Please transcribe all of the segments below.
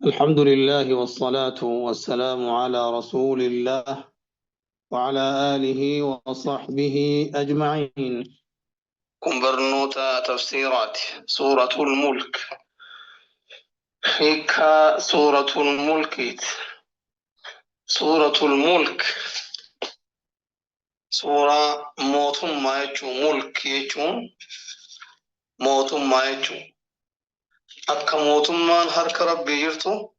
الحمد لله والصلاة والسلام على رسول الله وعلى آله وصحبه أجمعين. كن برنوتا تفسيرات سورة الملك. هيك سورة الملك. سورة الملك سورة موتم ما يجو ملك يجو موتم ما يجو أكا موتم ما هرك ربي يرتو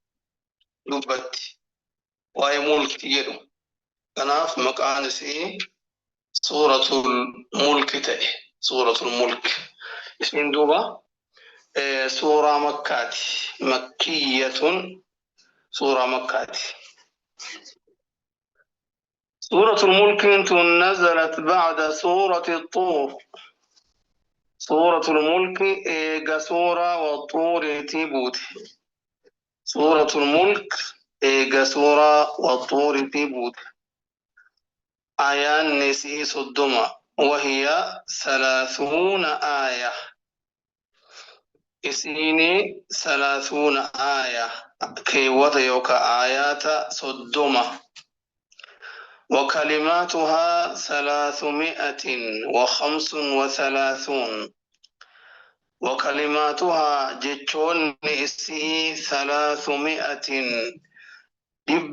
دبتي واي ملك يدو كناف مقانسي سورة الملك تأي سورة الملك اسم دوبا سورة مكاتي مكية سورة مكاتي. سورة الملك نزلت بعد سورة الطور. سورة الملك إيجا سورة والطور تيبوتي. سورة الملك إيجا سورة والطور تيبوتي. آيان نسي صدما وهي 30 آية. إسيني 30 آية كي وطيوك آيات صدما وكلماتها 335. وكلماتها جتشون إسي 300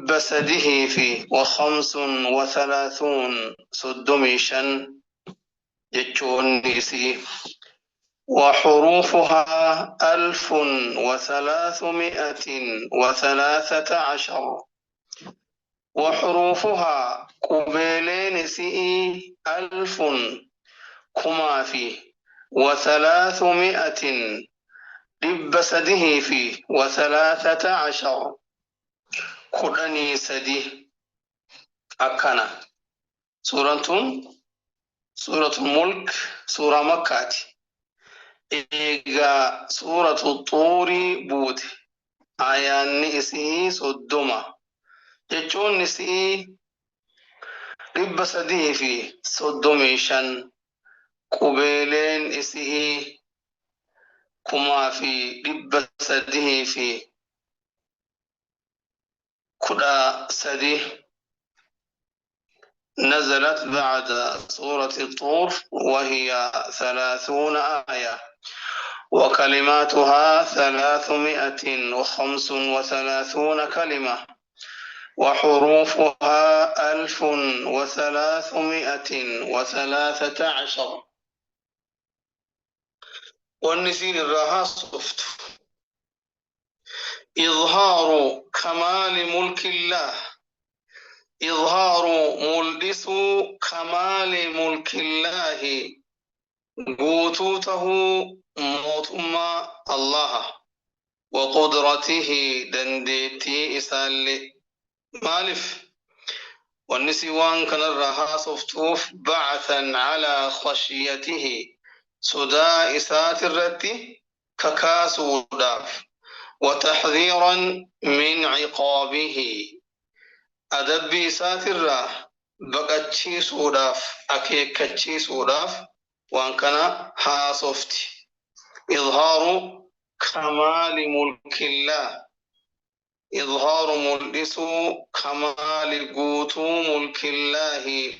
بسده في 35 صدميشا جتشون إسي. وحروفها 1313. وحروفها قبيلين سئي 1000 كما في 300 بسده في 13 كدني سدي أكنا. سورة الملك سورة مكاتي. إيجا سورة الطور بود آيان نسي صدما جتشون نسي بسده في صدميشان قبيلين إسئي كما في بسده في كدا سدي. نزلت بعد سورة الطور وهي 30 آية. وكلماتها 335 كلمة. وحروفها 1313. والنسير الراها صفت إظهار كمال ملك الله. إظهار ملبس كمال ملك الله قوتوته موتما الله وقدرته دنديتي إسال مالف. والنسوان كان الرها صفتوف بعثا على خشيته صدا إسات الرتي ككاسو داف. وتحذيرا من عقابه أدبي ساتر بقتشي سوداف أكيكتشي سوداف وان كان هاسوفتي. إظهار كمال ملك الله. إظهار ملبس كمال قوتو ملك الله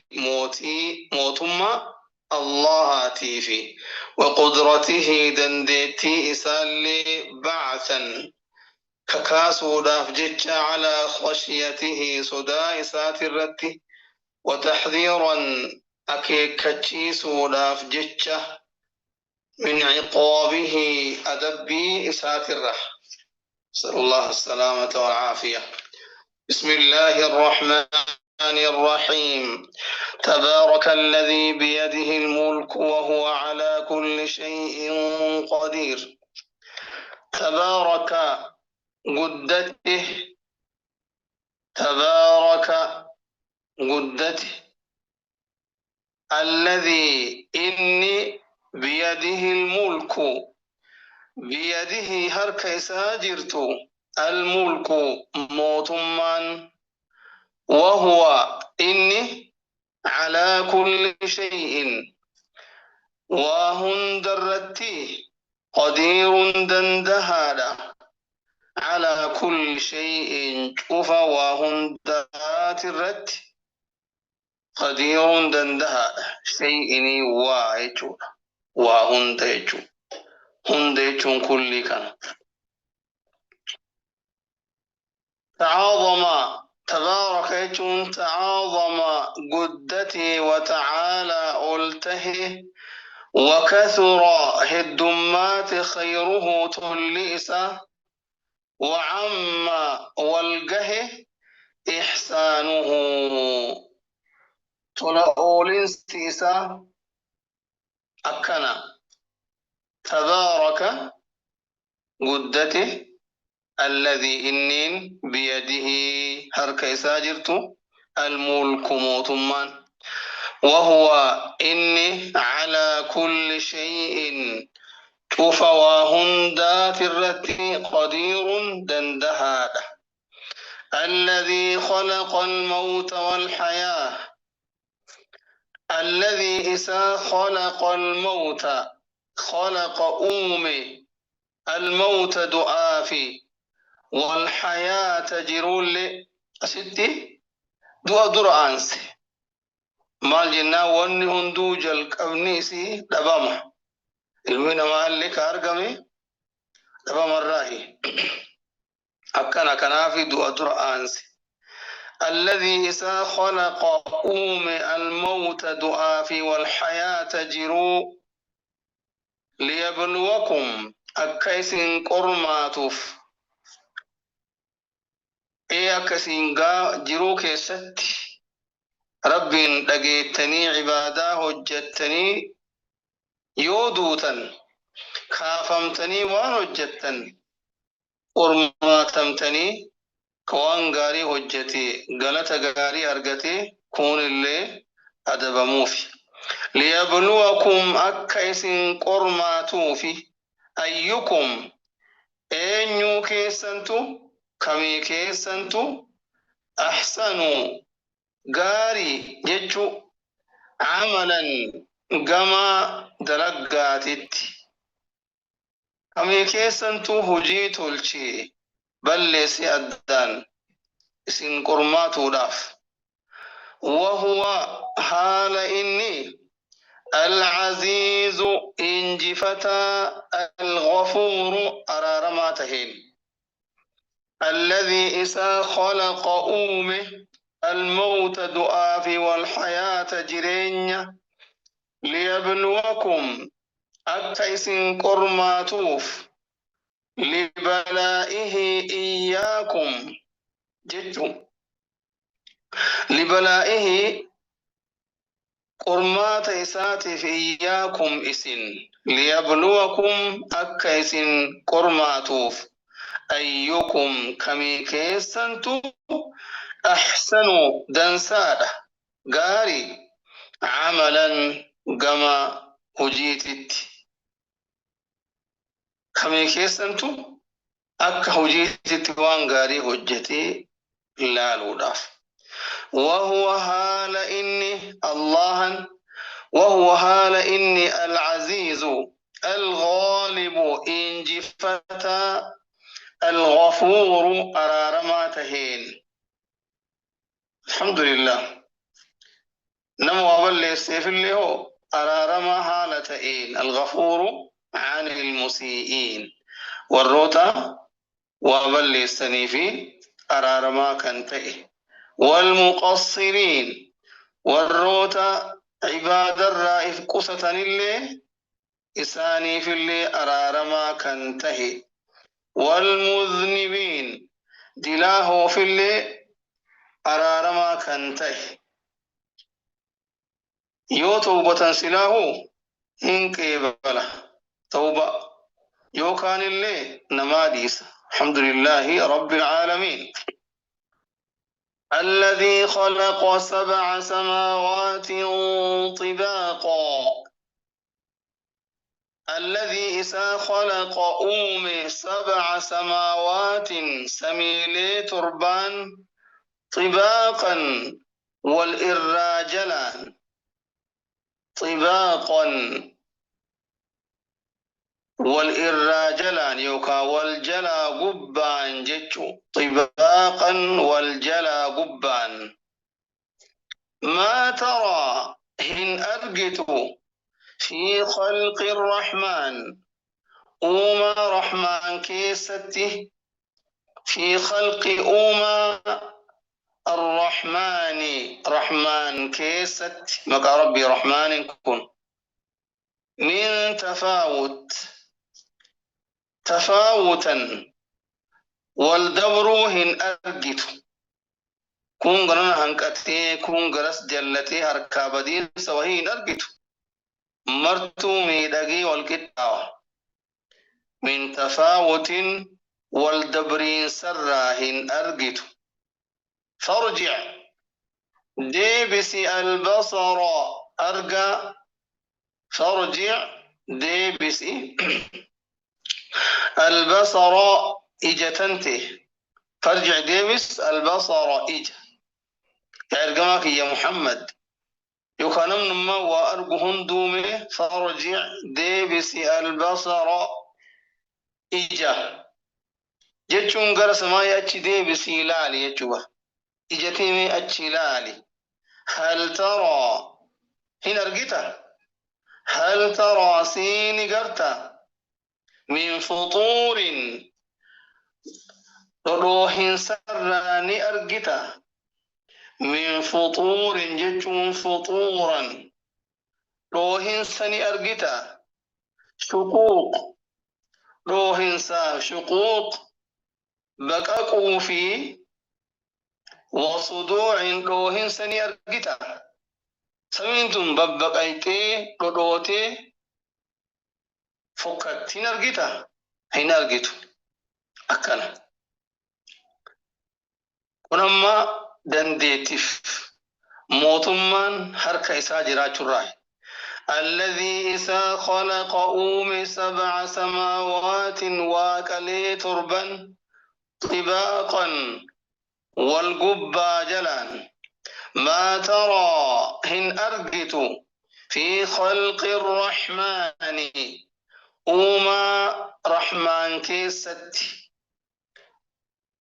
موتما الله تيفي. وقدرته دنديتي إسالي بعثا ككاسو داف جتش على خشيته صدا إسات الرتي. وتحذيرا أكيكتشيسو داف جتش من عقابه أدبي إسات الرح. نسأل الله السلامة والعافية. بسم الله الرحمن الرحيم. تبارك الذي بيده الملك وهو على كل شيء قدير. تبارك قدته. تبارك قدته الذي إني بيده الملك. بيده هرك ساجرت الملك موتمان. وهو إني على كل شيء وهن درتي قدير دندهادا على كل شيء شوف وهندات الرت قدير دندها شيء وايجو وهنديجو هنديجو كل كان تعاظم تبارك يجون تعاظم قدتي وتعالى ألته وكثر هدمات خيره تلئس وعم والقه إحسانه تلأول سيسا أكنا تبارك قدته الذي إنين بيده هركي ساجرت الملك موتمان وهو إني على كل شيء وفواهن في الرتي قدير دندهاد الذي خلق الموت والحياة الذي إسا خلق الموت خلق الموت دعافي والحياة جرول أستي دعا درانسي مال جنا وني هندو جل كبنيسي دبامه المين مال لك أرقمي دبام الراهي أكنا كنافي دعا درانسي الذي إسا خلق الموت دعافي والحياة جرو ليبلوكم أكيس قرماتوف إيه أكسينغا جرو كيست ربين دقيتني عبادا هجتني يودوتا كافمتني وان هجتن قرماتمتني كوان غاري هجتي غلط غاري أرغتي كون اللي أدب موفي ليبلوكم أكيس قرماتوفي أيكم أنيو كيسنتو كمي كيسنتو أحسنوا غاري جتشو عملا غما دلقاتت كمي كيسنتو هجيت الشي بل ليسي أدان اسم قرماتو داف وهو حال إني العزيز إنجفتا الغفور أرارماتهين الذي إسا خلق الموت دعافي والحياة جرين ليبلوكم أكيس قرماتوف لبلائه إياكم جدوا لبلائه قرمات إساتف إياكم إسن ليبلوكم أكيس قرماتوف أيكم كمي كيسنتو أحسنوا دنسادة غاري عملا كما هجيتت كمي كيسنتو أك هجيتت وان غاري هجتي لا لوداف وهو حال إني الله وهو حال إني العزيز الغالب إن جفتا الغفور أرارماتهين الحمد لله نمو أبل السيف اللي هو أرارما حالتين الغفور عن المسيئين والروتا وأبل السنيفي أرارما كنتئ والمقصرين والروتا عباد الرائف قصة اللي إساني في اللي أرارما كنتهي والمذنبين دلاه في اللي أرارما كنتهي يو توبة سلاه إنك بلا توبة يو كان اللي نماديس الحمد لله رب العالمين الذي خلق 7 سماوات طباقا الذي إسا خلق 7 سماوات سميلي تربان طباقا والإراجلان طباقا والإراجلان يوكا والجلا قبان جتشو طباقا والجلا قبان ما ترى هن أرجتو في خلق الرحمن أوما رحمن كيستي في خلق أوما الرحمن رحمن كيست مكا ربي رحمن كن من تفاوتا والدبروهن أرجت كون غرنا هنكتي كون غرس جلتي هركابدين سوهين أرجت مرتو ميدقي والكتاوة من تفاوت والدبرين سراهن أرجت فارجع ديبسي البصر أرجع فارجع ديبسي البصر إجتنته فارجع ديبس البصر إج كأرجمك يا محمد يكانم نما وأرجهن دومه فارجع ديبسي البصر إجا جتشون قرس ما يأتي ديبسي لالي يجوا إجتيمي أتشي لالي هل ترى هنا أرجته هل ترى سيني قرتا من فطور روح سراني أرجتا من فطور جتون فطورا روح سني أرجتا شقوق روح سا شقوق بقاقوا في وصدوع روح سني أرجتا سمينتم ببقايتي قدوتي فكتين أرجتا هين أرجتو أكنا كنما دنديتف موتمان حركة إسا جراج الرأي الذي إسا خلق أوم 7 سماوات واكلي تربا طباقا والقبا جلان ما ترى هن أرجت في خلق الرحمن أوما رحمن كيست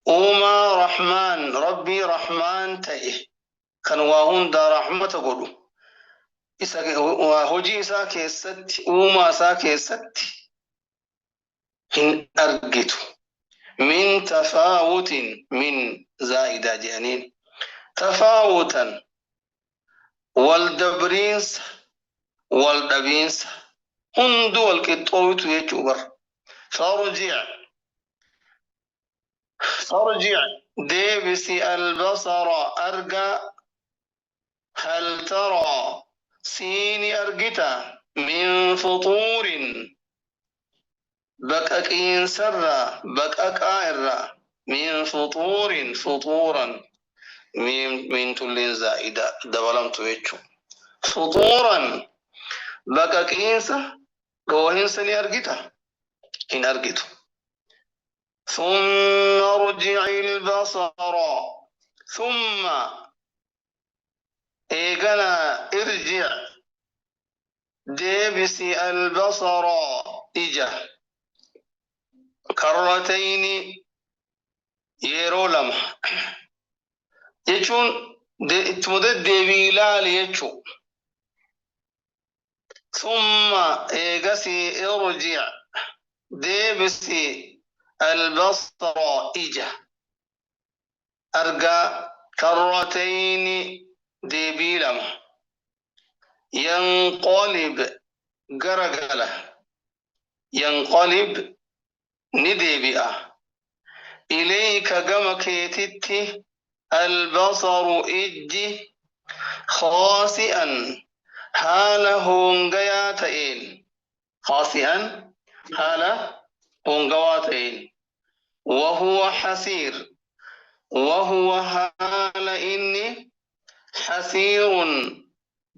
أوما رحمن ربي رحمن تأيه كان واهون دا رحمة قولوا هجي إسا كيست أوما إسا كيست هن أرجت من تفاوت من زائدة جانين تفاوتا والدبرينس والدبينس هندو الكتوت يجبر فارجع ديبسي البصر أرجع هل ترى سيني أرجتا من فطور بكأكين سرا بكأكائر من فطورا من تلين زائدة دبلم تويتشو فطورا بكأكينسا روحين سني أرجتا إن أرجتو ثم ارجع البصر ثم إيقنا ارجع ديبسي البصر إجا كرتين يرولم يجون اتمدد ديبيلال يجو ثم إيقسي ارجع ديبسي البصر إجا أرجع كرتين ديبيلم ينقلب قرقلة ينقلب نديبئة إليك قمكيتت البصر إجي خاسئا حاله هنقياتين خاسئا حاله هنقواتين وهو حسير وهو حال إني حسير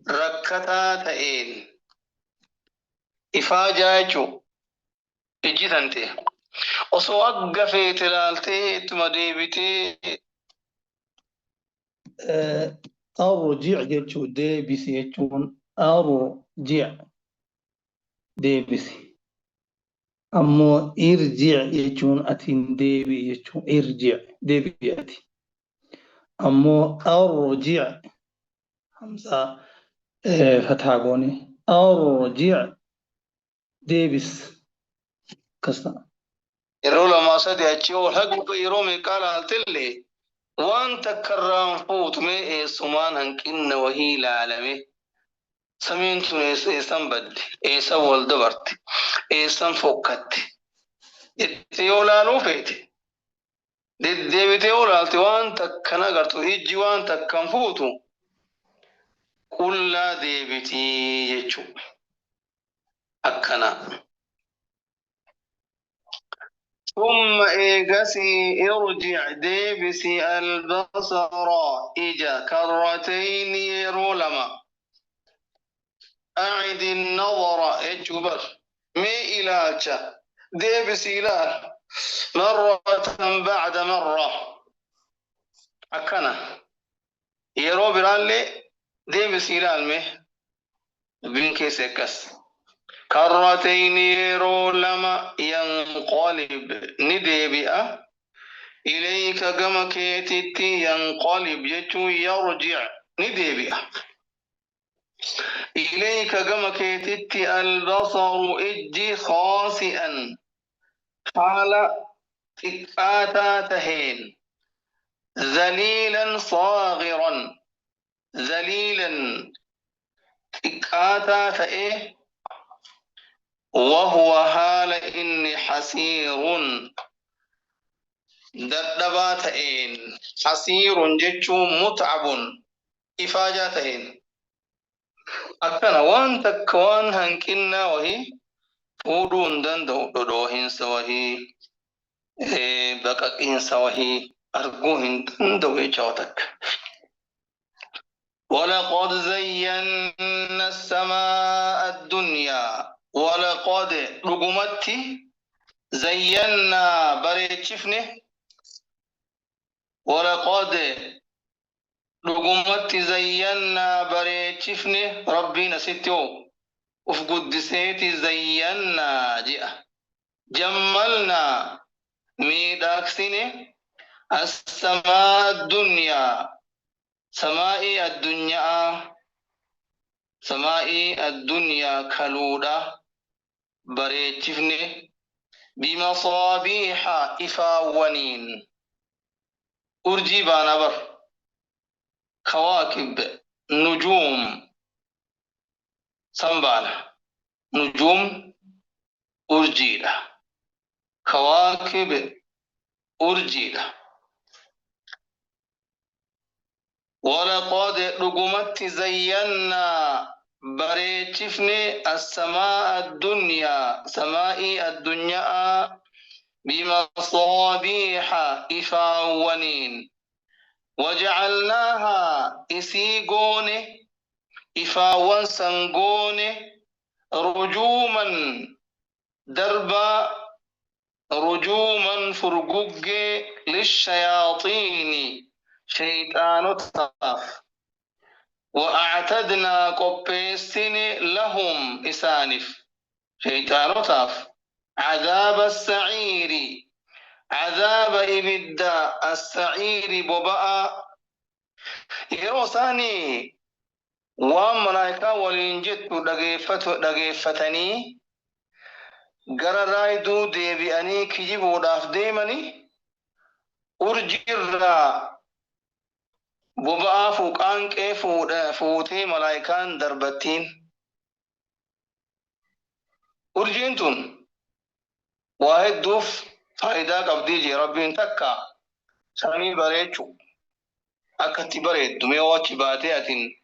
ركتاتين إفاجاجو إجيتانتي osoo aggafeete ilaaltee ittuma deebitee arjic jechuun deebisi jechuun arjic deebisi أمو إرجع يجون أتين ديبي يجون إرجع ديبي أتي أمو أرجع همزة فتحة أرجع ديبس كسا yeroo lamaa sadi achii ol hagu yeroo meeqaa laaltellee waan takka irraan fuutumee eessumaan hanqinna wahii ilaalame samiin tun eessan badde eessan wal dabarte eessan fokkatte jettee yoo laaluu feete deddeebitee yoo laalte waan takkan agartu ijji waan takkan fuutu qullaa deebitii jechuu akkana. ثم إيجسي ارجع ديبسي البصر إجا كرتين يرولما أعد النظر إجبر مي إلاجة ديبسي لا مرة بعد مرة أكنا يرو برالي ديبسي لا المه بين سكس كرتين يرولما ينقلب نديبئة إليك كما كيتتي ينقلب يجو يرجع نديبئة إليك كما كيتتي البصر إجي خاسئا حال إكاتا تهين ذليلا صاغرا ذليلا إكاتا تأيه وهو هال إني حسير dadhabaata'een hasiirun jechuun mut'abun ifaajaa ta'een akkana waan takka waan hanqinnaa wahii fuudhuu hin danda'u dhodhoohinsa wahii baqaqiinsa wahii arguu hin danda'u jechaa takka. ولقد زينا السماء الدنيا ولقد رقمتي زينا بريتشفنه ولقد رقمت زينا بريتشفني ربنا ستو وفقد سيتي زينا جاء جملنا ميداكسيني السماء الدنيا سماء الدنيا سماء الدنيا كالودا بريتشفني بمصابيح إفاونين أرجي بانبر كواكب نجوم سنبانا نجوم أرجيلا كواكب أرجيلا ولقد رقمت زينا بريتشفني السماء الدنيا سماء الدنيا بمصابيح إفاونين وجعلناها إسيقون إفاون سنقون رجوما دربا رجوما فرقوق للشياطين شيطان الطاف وأعتدنا قبيستين لهم إسانف شيطان الطاف عذاب السعير عذاب إبدا السعير بباء يروساني وملائكة ولينجت دقيفتني غرا رايدو ديبئني كجيبو داف ديمني أرجر بباء فوقان كيف فوتي ملائكان دربتين أرجنتون واحد دوف فائدة قبدي جي ربين تكا سامي بريچو أكتي بريد دمي واتي باتي أتين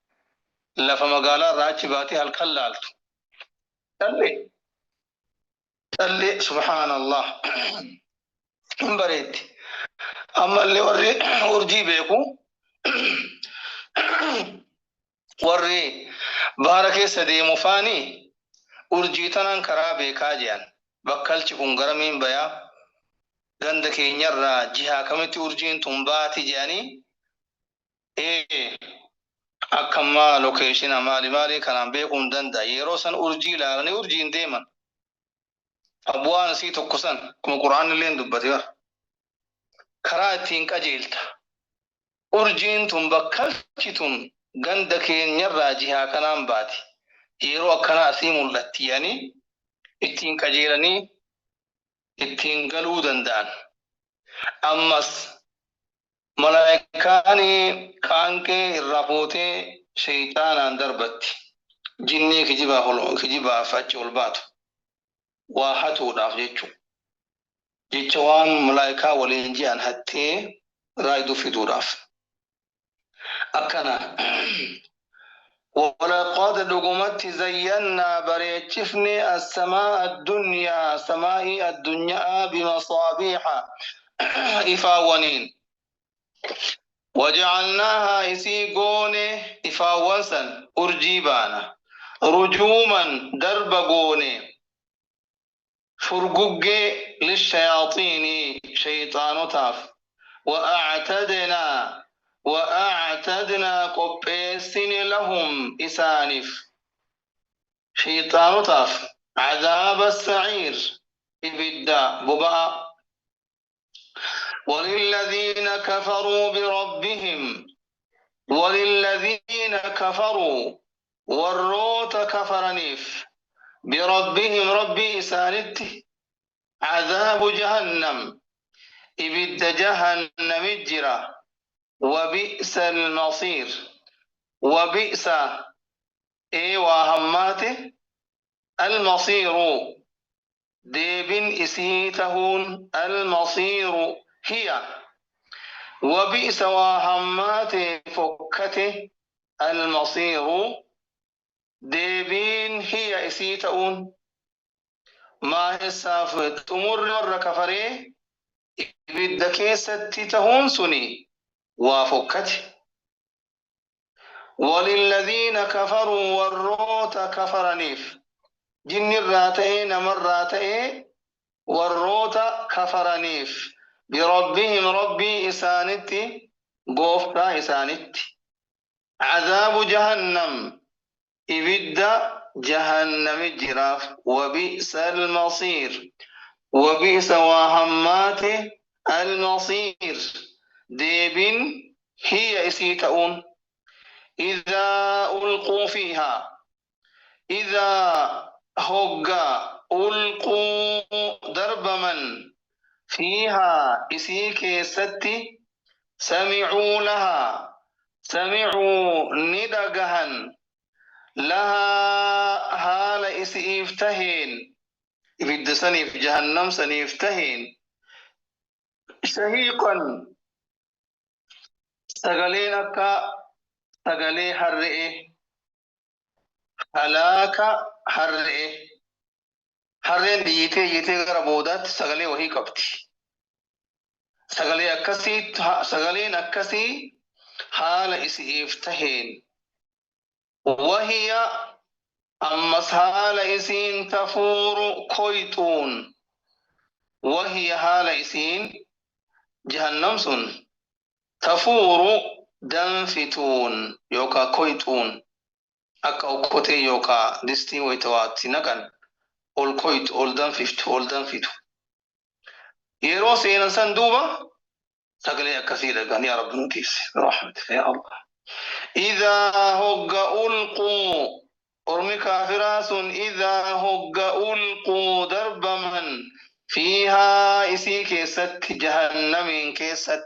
لفا مقالا راچي باتي هالكالالتو تلي سبحان الله بريد أما اللي وري ورجي بيكو وري باركي سدي مفاني urjiitanan karaa beekaa jiran bakkalchi kun garamiin bayaa ganda keenyarraa jihaa kamitti urjiin tun baati jedhanii akkammaa lokeeshina maali kanaan beekuu hin danda'a yeroo san urjii ilaalanii urjiin deeman أبوان سيتو كسان كم قرآن اللي دبتي كراتين كجيلتا أرجين تم بكالتون غندكين يراجيها كنام باتي يرو كنا أسيم اللتي يعني اتين كجيلني اتين قلودن دان أمس ملائكاني كانكي الرابوتي شيطانا دربتي جني كجبا فاتش والباتو واحتو داف جيتشوان ملائكة ولينجيان هتي رايدو في دوراف أكنا ولقد لقمت زينا بريتشفني السماء الدنيا سماء الدنيا بمصابيح إفاونين وجعلناها إسيقوني إفاونسا أرجيبانا رجوما دربقوني فرقق للشياطين شيطان تاف وأعتدنا قبيسين لهم إسانف شيطان تاف عذاب السعير إبدا بباء وللذين كفروا والروت كفرنيف بربهم ربي إسانته عذاب جهنم إبد جهنم الجرة وبئس المصير وبئس وهماته المصير ديبن إسيتهون المصير هي وبئس وهماته فكته المصير ديبين هي إسيتهون ما هساف تمر ور كفري إبد كيستي تهون سني وفكته وللذين كفروا والروت كفرنيف جن الراتئ نمر راتئ والروت كفرنيف بربهم ربي إسانتي قوفتا إسانتي عذاب جهنم إبدا جهنم الجراف وبئس المصير وبئس وهمات المصير ديب هي إسيتؤون إذا ألقوا فيها إذا هقا ألقوا درب من فيها إسيك ستي سمعوا ندقهن لها هال إسيفتهن إفد سنيف جهنم سنيفتهن شهيقا سقلينك سقلي حرئه هلاك حرئه حرين ديته غربودات سقلي وهي قبتي سقلين أكسي حال إسيفتهن وهي أمس حال إسين تفور كويتون وهي حال إسين جهنم سن تفور دنفتون يوكا كويتون أكا أكوتي يوكا دستي ويتواتي نكن أول كويت أول دنفتو يرو سينا سندوبا سقلي كثيرة قال يا رب نكيس رحمتك يا الله إذا هج ألقوا أرمي كافراس إذا هج ألقوا درب من فيها إسي كيست جهنم كيست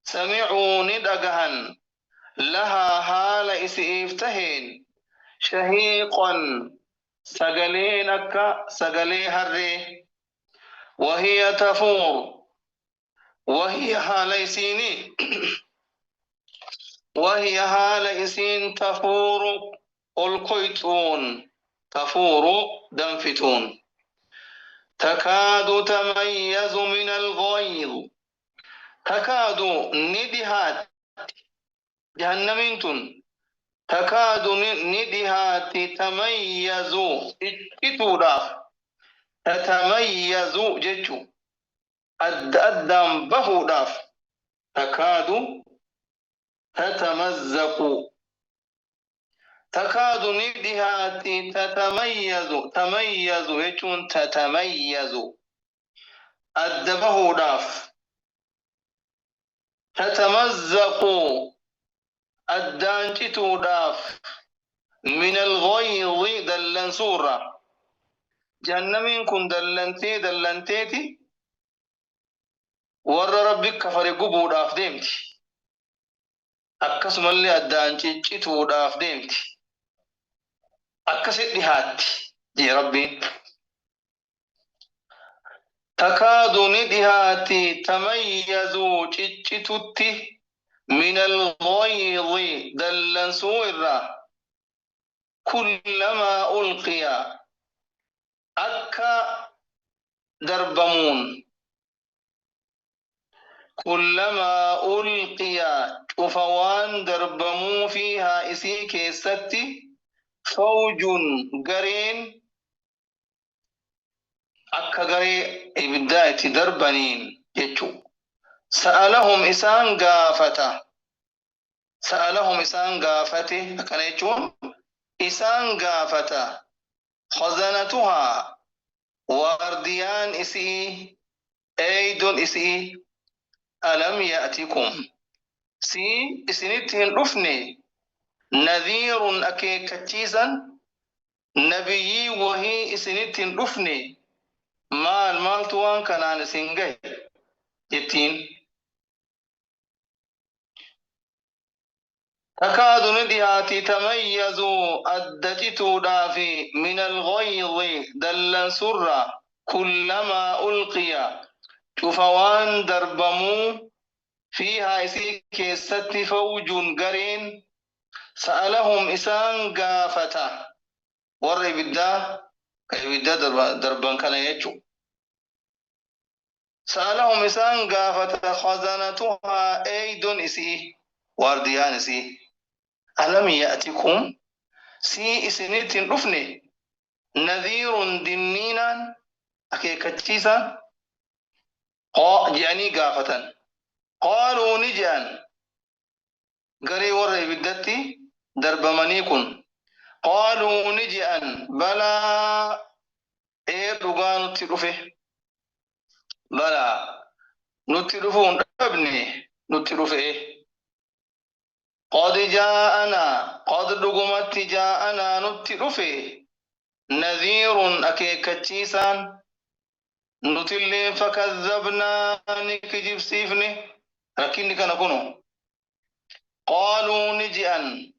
سمعوا ندقهن لها حال إسي إفتهن شهيقا سقلينك سقلي هري وهي تفور وهي حال إسين تفور القيتون تفور دنفتون تكاد تميز من الغيظ تكاد ندهات جهنمينتون تكاد ندهات تميز اتتوراف تتميز جتو أدام بهوداف تكاد تتمزق تكاد ندهاتي تميز يجون تتميز أدبه داف تتمزق الدانجتو داف من الغيظ دلن سورة جهنمين كن دلنتيتي ور ربك كفر قبو داف ديمتي أكسم اللي الدانجتو داف ديمتي أكست دهاتي يا ربي تكاد ندهاتي تميز تشتتي من الغيظ دلن سورة كلما ألقي أكا دربمون كلما ألقي شفوان دربمو فيها إسي كيستي فوج قرين أكا قري إبداية دربنين يجو سألهم إسان قافته أكا يجون إسان قافته خزنتها وارديان إسي أيدون إسي ألم يأتكم سي إسنتهن رفني نذير أكيكتشيزا نبيي وهي إسنتهن رفني مال توان كنان سنجي يتين تكاد ندهاتي تميز أدتتو دافي من الغيظ دلن سرة كلما ألقي شفوان دربمو فيها إسي كيست فوج قرين سألهم إسان قافتا ور إبدا دربان كان يجو سألهم إسان قافتا خزانتها أيدون إسي وارديان إسي ألم يأتكم سي إسنيت رفني نذير دنينا أكيكتشيسا يعني قافة قالوا نجان قري ور بدتي دربمنيكن قالوا نجان بلا رغان نترفه بلا نترفون ابني نترفه قد جاءنا قد دغمت جاءنا نترفه نذير أكيكتشيسان نتلي فكذبنا نكجب سيفني لكن كان كنو قالوا نجأن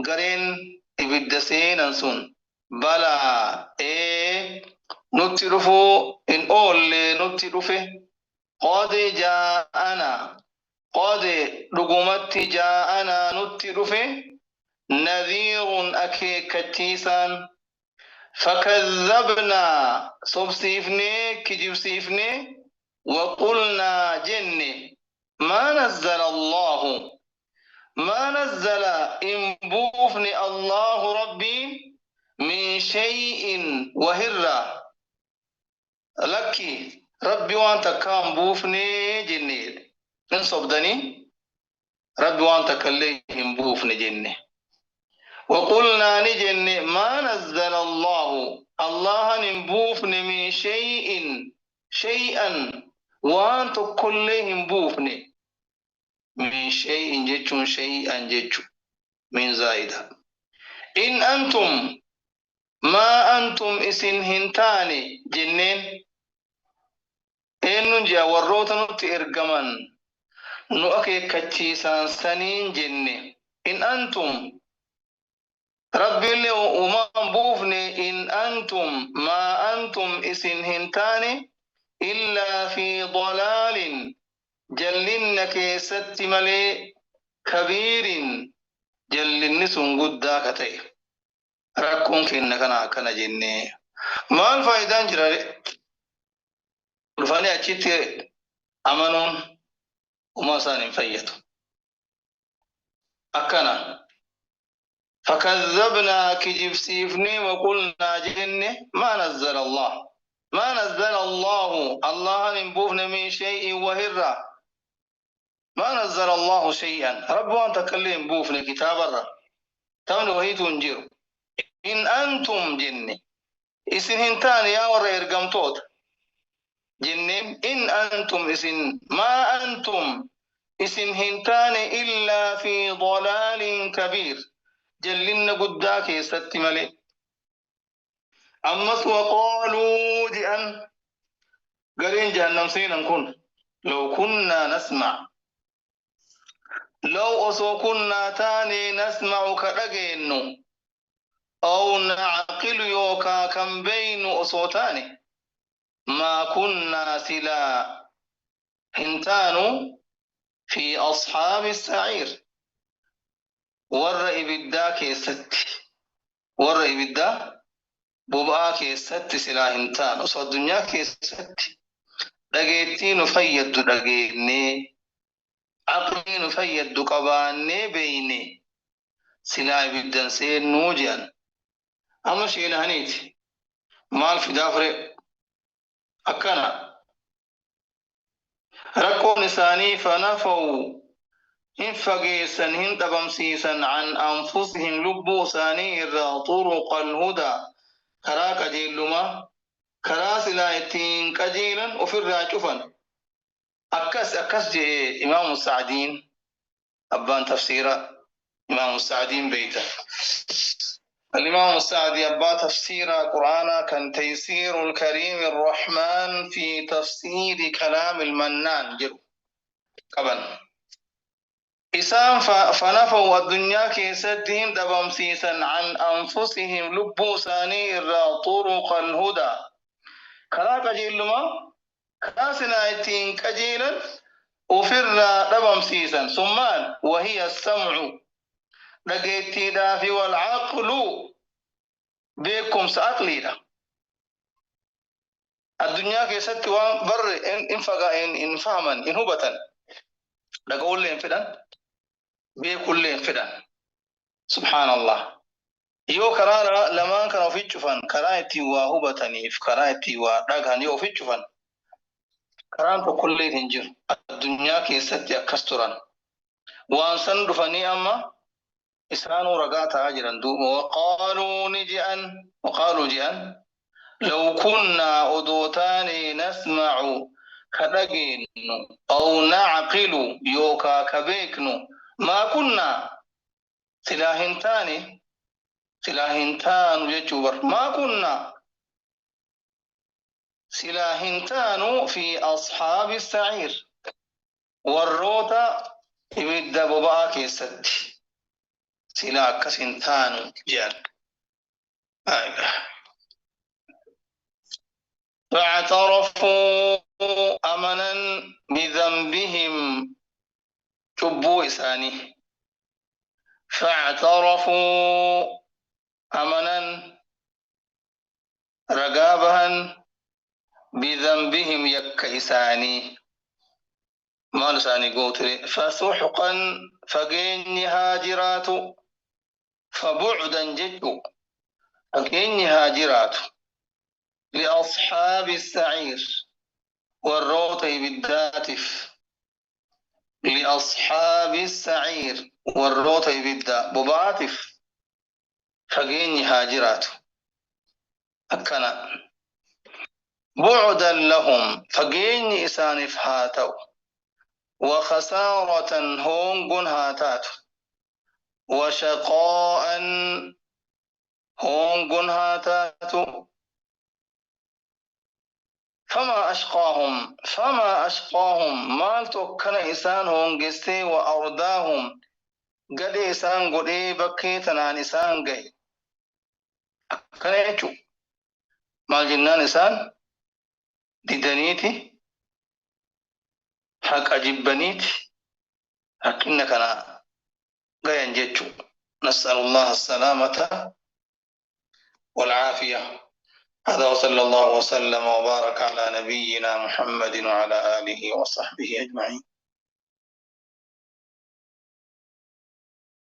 قرين إبدسين أنسون بلا نترفو إن أول نترفه قد جاءنا قد رقمت جاءنا نترفه نذير أكيكتيسان فكذبنا صبسيفني كجب سيفني وقلنا جني ما نزل إن بوفني الله ربي من شيء وهرة لكي ربي وانت كان بوفني جني من صبدني ربي وانت كليهم بوفني جني وقلنا نجن ما نزل الله نبوفن من شيئا وانت كلهم بوفن من شيء جتشون شيئا جتشو من زائدة إن أنتم ما أنتم إسن هنتاني جنين إن جا وروتن تإرقمن نؤكي كتشيسان سنين جنين إن أنتم ربي اللي وما بوفني إن أنتم ما أنتم إسن هنتاني إلا في ضلال جلنك ست ملي كبير جلن سنقود داكتي ركون كنا كنا جنة ما الفائدة جرى رفاني أشيت أمانون وما سان فيتو أكنا فكذبنا كجب سيفني وقلنا جنة ما نزل الله نبوفنا من شيء وهرة ما نزل الله شيئا رب وانت كلم بوفنا كتاب الرب تمن وهي تنجر إن أنتم جني إسن هنتان يا ور إرقمتوت جني إن أنتم إسن ما أنتم إسن هنتان إلا في ضلال كبير جلنا قداك يستملي أمس وقالوا جأن قرين جهنم سينا كن لو كنا نسمع لو أسو كنا تاني نسمع كرقينو أو نعقل يوكا كم بين أصوتاني ما كنا سلا هنتانو في أصحاب السعير ور إبدا كيست ور إبدا بوبا كيست سلا هنتان أصو الدنيا كيست دقيتين فيد دقيني عقلين فيد قباني بيني سلا إبدا سين نوجيان أما شيء هنيتي مال في دافر أكنا ركون ثاني فنفوا إن فقيسا هن تبمسيسا عن أنفسهم لبو ثاني طرق الهدى كراك جيلما كراس لايتين كجيلا وفي الراجفا أكس جي إمام السعدين أبان تفسير إمام السعدين بيتا الإمام السعدي أبا تفسير قرآن كان تيسير الكريم الرحمن في تفسير كلام المنان جرو قبل إسام فنفوا الدنيا كيستهم دبمسيسا عن أنفسهم لبو ثاني طرق الهدى كلا كجيلما كاسنا يتين كجيلا وفر دبمسيسا ثم وهي السمع لقيتي دافي والعقل بكم سأقليدا الدنيا كيست وان بر إن فقا إن فهما إن هبتا لقول لهم فدان بكل لهم فدان سبحان الله يو كرارا لما كانوا في جفن كرايتي وهبتني في كرايتي وداغان يو في جفن كران بكل هنجر الدنيا كيست يكستران وان سندفني أما إسانو رقاتا أجرا دوم وقالوا جئا لو كنا أدوتاني نسمع كدقين أو نعقل يوكا كبيكن ما كنا سلاهنتان يجبر ما كنا سلاهنتان في أصحاب السعير والروتا يبدأ بباك يستي سلا كسنتان جال فاعترفوا أمنا بذنبهم شبوا إساني فاعترفوا أمنا رقابها بذنبهم يك إساني ما لساني قوتري فسحقا فقيني هاجرات فبعدا جدوا فقيني هاجرات لأصحاب السعير والروتي بالداتف لأصحاب السعير والروتي بالدا بباتف فقيني هاجرات أكنا بعدا لهم فقيني إسانف هاتو وخسارة هونغ هاتات وشقاء هونغ هاتات فما أشقاهم مال توكن إسان هونغستي وأرداهم قد إسان قدي بكيتنا إسان قي كان يجو مال جنان إسان ديدانيتي حق أجبانيتي حق إنك أنا قيان جيجو نسأل الله السلامة والعافية هذا وصلى الله وسلم وبارك على نبينا محمد وعلى آله وصحبه أجمعين.